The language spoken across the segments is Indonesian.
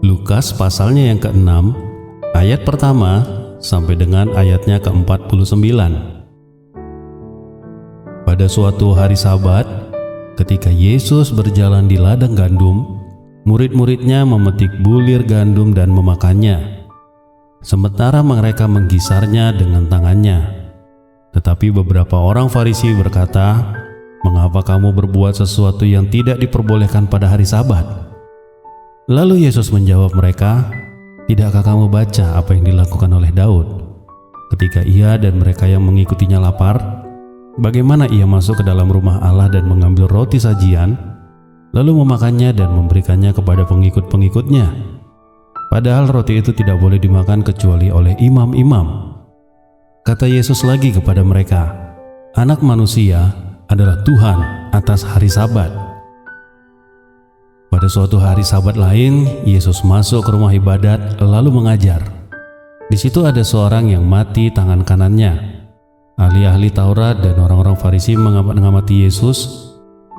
Lukas pasalnya yang ke-6, ayat pertama sampai dengan ayatnya ke-49. Pada suatu hari Sabat, ketika Yesus berjalan di ladang gandum, murid-muridnya memetik bulir gandum dan memakannya, sementara mereka menggisarnya dengan tangannya. Tetapi beberapa orang Farisi berkata, "Mengapa kamu berbuat sesuatu yang tidak diperbolehkan pada hari Sabat?" Lalu Yesus menjawab mereka, "Tidakkah kamu baca apa yang dilakukan oleh Daud ketika ia dan mereka yang mengikutinya lapar? Bagaimana ia masuk ke dalam rumah Allah dan mengambil roti sajian, lalu memakannya dan memberikannya kepada pengikut-pengikutnya? Padahal roti itu tidak boleh dimakan kecuali oleh imam-imam." Kata Yesus lagi kepada mereka, "Anak manusia adalah Tuhan atas hari Sabat." Pada suatu hari Sabat lain, Yesus masuk ke rumah ibadat lalu mengajar. Di situ ada seorang yang mati tangan kanannya. Ahli-ahli Taurat dan orang-orang Farisi mengamati Yesus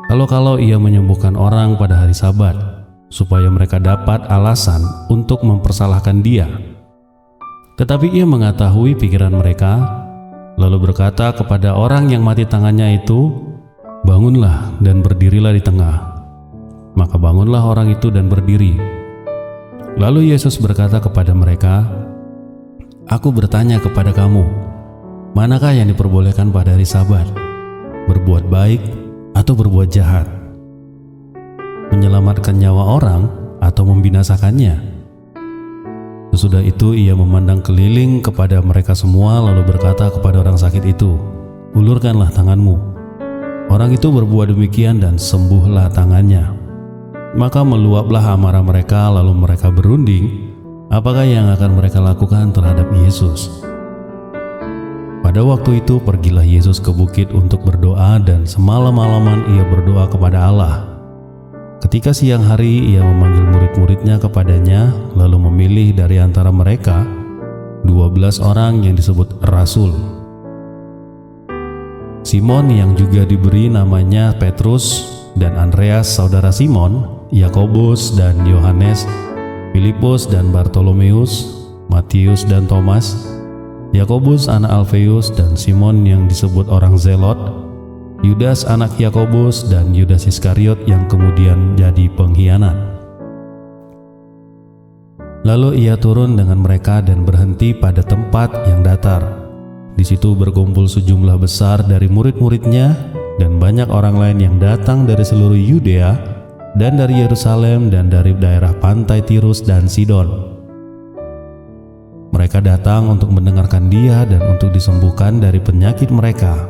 kalau ia menyembuhkan orang pada hari Sabat, supaya mereka dapat alasan untuk mempersalahkan dia. Tetapi ia mengetahui pikiran mereka, lalu berkata kepada orang yang mati tangannya itu, "Bangunlah dan berdirilah di tengah." Maka bangunlah orang itu dan berdiri. Lalu Yesus berkata kepada mereka, "Aku bertanya kepada kamu, manakah yang diperbolehkan pada hari Sabat? Berbuat baik atau berbuat jahat? Menyelamatkan nyawa orang atau membinasakannya?" Sesudah itu ia memandang keliling kepada mereka semua lalu berkata kepada orang sakit itu, "Ulurkanlah tanganmu." Orang itu berbuat demikian dan sembuhlah tangannya. Maka meluaplah amarah mereka, lalu mereka berunding apakah yang akan mereka lakukan terhadap Yesus. Pada waktu itu pergilah Yesus ke bukit untuk berdoa, dan semalam-malaman ia berdoa kepada Allah. Ketika siang hari ia memanggil murid-muridnya kepadanya, lalu memilih dari antara mereka 12 orang yang disebut rasul. Simon yang juga diberi namanya Petrus, dan Andreas saudara Simon, Yakobus dan Yohanes, Filipus dan Bartolomeus, Matius dan Thomas, Yakobus anak Alfeus dan Simon yang disebut orang Zelot, Yudas anak Yakobus, dan Yudas Iskariot yang kemudian jadi pengkhianat. Lalu ia turun dengan mereka dan berhenti pada tempat yang datar. Di situ berkumpul sejumlah besar dari murid-muridnya dan banyak orang lain yang datang dari seluruh Yudea dan dari Yerusalem dan dari daerah pantai Tirus dan Sidon. Mereka datang untuk mendengarkan dia dan untuk disembuhkan dari penyakit mereka.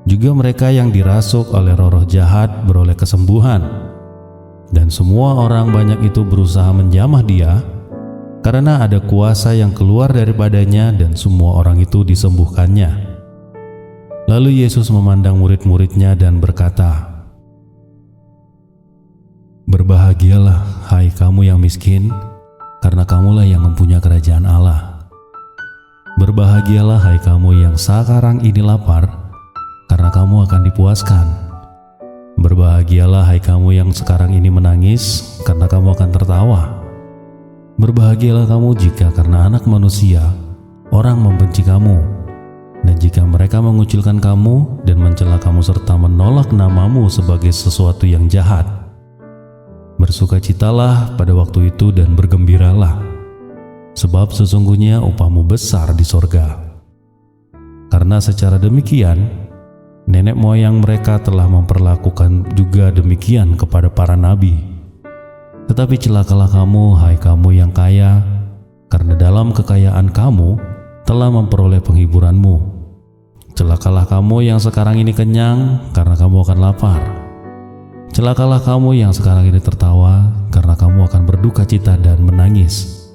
Juga mereka yang dirasuk oleh roh-roh jahat beroleh kesembuhan. Dan semua orang banyak itu berusaha menjamah dia, karena ada kuasa yang keluar daripadanya, dan semua orang itu disembuhkannya. Lalu Yesus memandang murid-muridnya dan berkata, "Berbahagialah, hai kamu yang miskin, karena kamulah yang mempunyai kerajaan Allah. Berbahagialah, hai kamu yang sekarang ini lapar, karena kamu akan dipuaskan. Berbahagialah, hai kamu yang sekarang ini menangis, karena kamu akan tertawa. Berbahagialah kamu jika karena Anak Manusia orang membenci kamu, dan jika mereka mengucilkan kamu dan mencela kamu serta menolak namamu sebagai sesuatu yang jahat. Bersukacitalah pada waktu itu dan bergembiralah, sebab sesungguhnya upahmu besar di sorga. Karena secara demikian nenek moyang mereka telah memperlakukan juga demikian kepada para nabi. Tetapi celakalah kamu, hai kamu yang kaya, karena dalam kekayaan kamu telah memperoleh penghiburanmu. Celakalah kamu yang sekarang ini kenyang, karena kamu akan lapar. Celakalah kamu yang sekarang ini tertawa, karena kamu akan berduka cita dan menangis.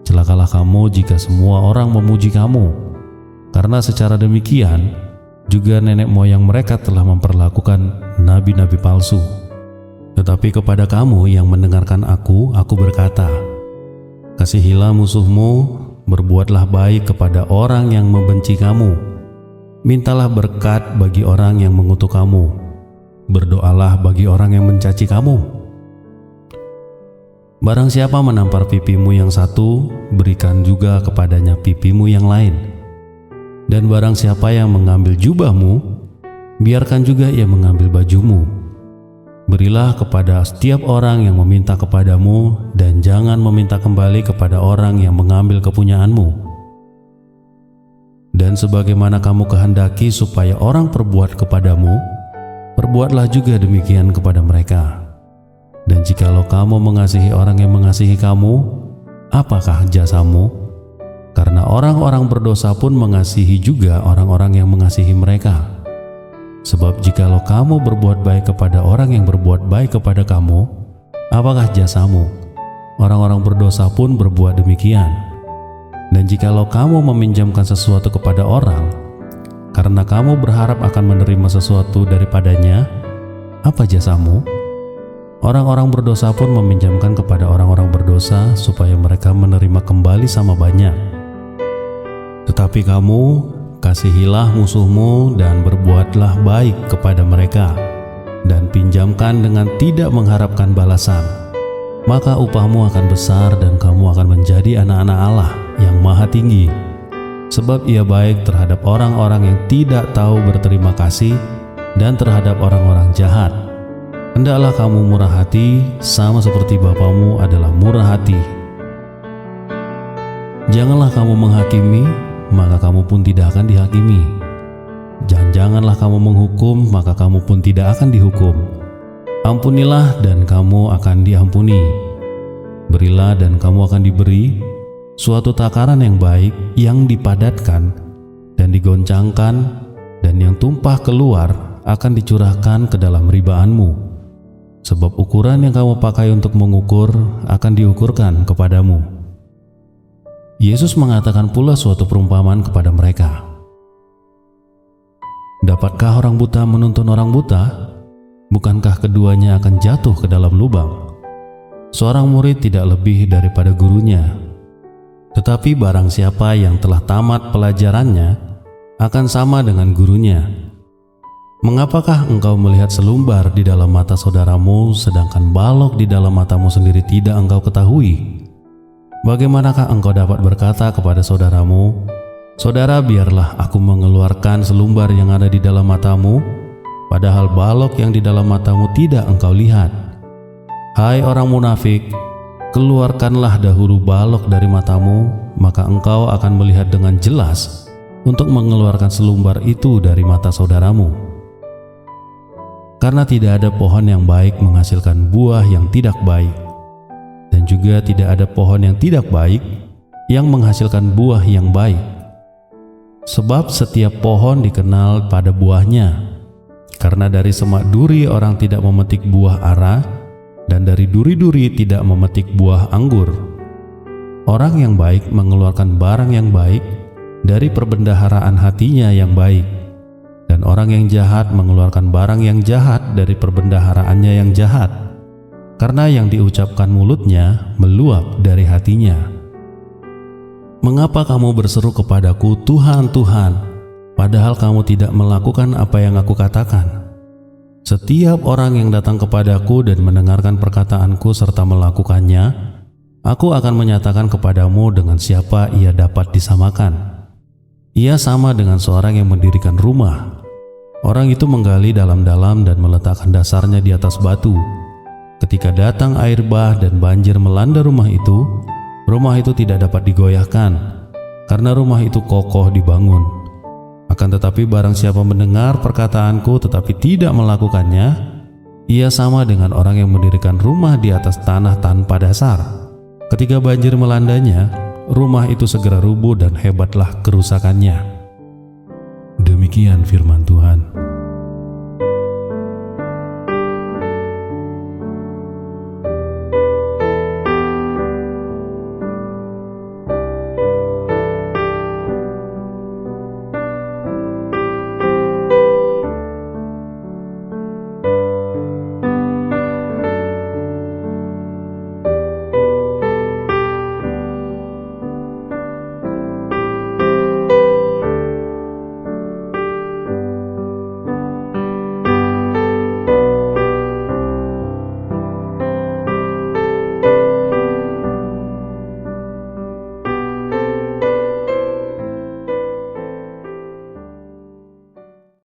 Celakalah kamu jika semua orang memuji kamu, karena secara demikian juga nenek moyang mereka telah memperlakukan nabi-nabi palsu. Tetapi kepada kamu yang mendengarkan aku berkata, kasihilah musuhmu, berbuatlah baik kepada orang yang membenci kamu, mintalah berkat bagi orang yang mengutuk kamu, berdoalah bagi orang yang mencaci kamu. Barang siapa menampar pipimu yang satu, berikan juga kepadanya pipimu yang lain. Dan barang siapa yang mengambil jubahmu, biarkan juga ia mengambil bajumu. Berilah kepada setiap orang yang meminta kepadamu, dan jangan meminta kembali kepada orang yang mengambil kepunyaanmu. Dan sebagaimana kamu kehendaki supaya orang perbuat kepadamu, perbuatlah juga demikian kepada mereka. Dan jikalau kamu mengasihi orang yang mengasihi kamu, apakah jasamu? Karena orang-orang berdosa pun mengasihi juga orang-orang yang mengasihi mereka. Sebab jikalau kamu berbuat baik kepada orang yang berbuat baik kepada kamu, apakah jasamu? Orang-orang berdosa pun berbuat demikian. Dan jikalau kamu meminjamkan sesuatu kepada orang, karena kamu berharap akan menerima sesuatu daripadanya, apa jasamu? Orang-orang berdosa pun meminjamkan kepada orang-orang berdosa supaya mereka menerima kembali sama banyak. Tetapi kamu kasihilah musuhmu dan berbuatlah baik kepada mereka, dan pinjamkan dengan tidak mengharapkan balasan. Maka upahmu akan besar dan kamu akan menjadi anak-anak Allah yang Maha Tinggi. Sebab Ia baik terhadap orang-orang yang tidak tahu berterima kasih dan terhadap orang-orang jahat. Hendaklah kamu murah hati, sama seperti Bapamu adalah murah hati. Janganlah kamu menghakimi, maka kamu pun tidak akan dihakimi. Dan janganlah kamu menghukum, maka kamu pun tidak akan dihukum. Ampunilah dan kamu akan diampuni. Berilah dan kamu akan diberi. Suatu takaran yang baik, yang dipadatkan dan digoncangkan, dan yang tumpah keluar akan dicurahkan ke dalam ribaanmu. Sebab ukuran yang kamu pakai untuk mengukur akan diukurkan kepadamu. Yesus mengatakan pula suatu perumpamaan kepada mereka. Dapatkah orang buta menuntun orang buta? Bukankah keduanya akan jatuh ke dalam lubang? Seorang murid tidak lebih daripada gurunya. Tetapi barang siapa yang telah tamat pelajarannya akan sama dengan gurunya. Mengapakah engkau melihat selumbar di dalam mata saudaramu, sedangkan balok di dalam matamu sendiri tidak engkau ketahui? Bagaimanakah engkau dapat berkata kepada saudaramu, "Saudara, biarlah aku mengeluarkan selumbar yang ada di dalam matamu," padahal balok yang di dalam matamu tidak engkau lihat? Hai orang munafik, keluarkanlah dahulu balok dari matamu, maka engkau akan melihat dengan jelas untuk mengeluarkan selumbar itu dari mata saudaramu. Karena tidak ada pohon yang baik menghasilkan buah yang tidak baik, dan juga tidak ada pohon yang tidak baik yang menghasilkan buah yang baik. Sebab setiap pohon dikenal pada buahnya. Karena dari semak duri orang tidak memetik buah ara, dan dari duri-duri tidak memetik buah anggur. Orang yang baik mengeluarkan barang yang baik dari perbendaharaan hatinya yang baik, dan orang yang jahat mengeluarkan barang yang jahat dari perbendaharaannya yang jahat, karena yang diucapkan mulutnya meluap dari hatinya. Mengapa kamu berseru kepadaku, Tuhan, Tuhan, padahal kamu tidak melakukan apa yang aku katakan? Setiap orang yang datang kepadaku dan mendengarkan perkataanku serta melakukannya, aku akan menyatakan kepadamu dengan siapa ia dapat disamakan. Ia sama dengan seorang yang mendirikan rumah. Orang itu menggali dalam-dalam dan meletakkan dasarnya di atas batu. Ketika datang air bah dan banjir melanda rumah itu tidak dapat digoyahkan, karena rumah itu kokoh dibangun. Akan tetapi barang siapa mendengar perkataanku tetapi tidak melakukannya, ia sama dengan orang yang mendirikan rumah di atas tanah tanpa dasar. Ketika banjir melandanya, rumah itu segera rubuh dan hebatlah kerusakannya. Demikian firman Tuhan.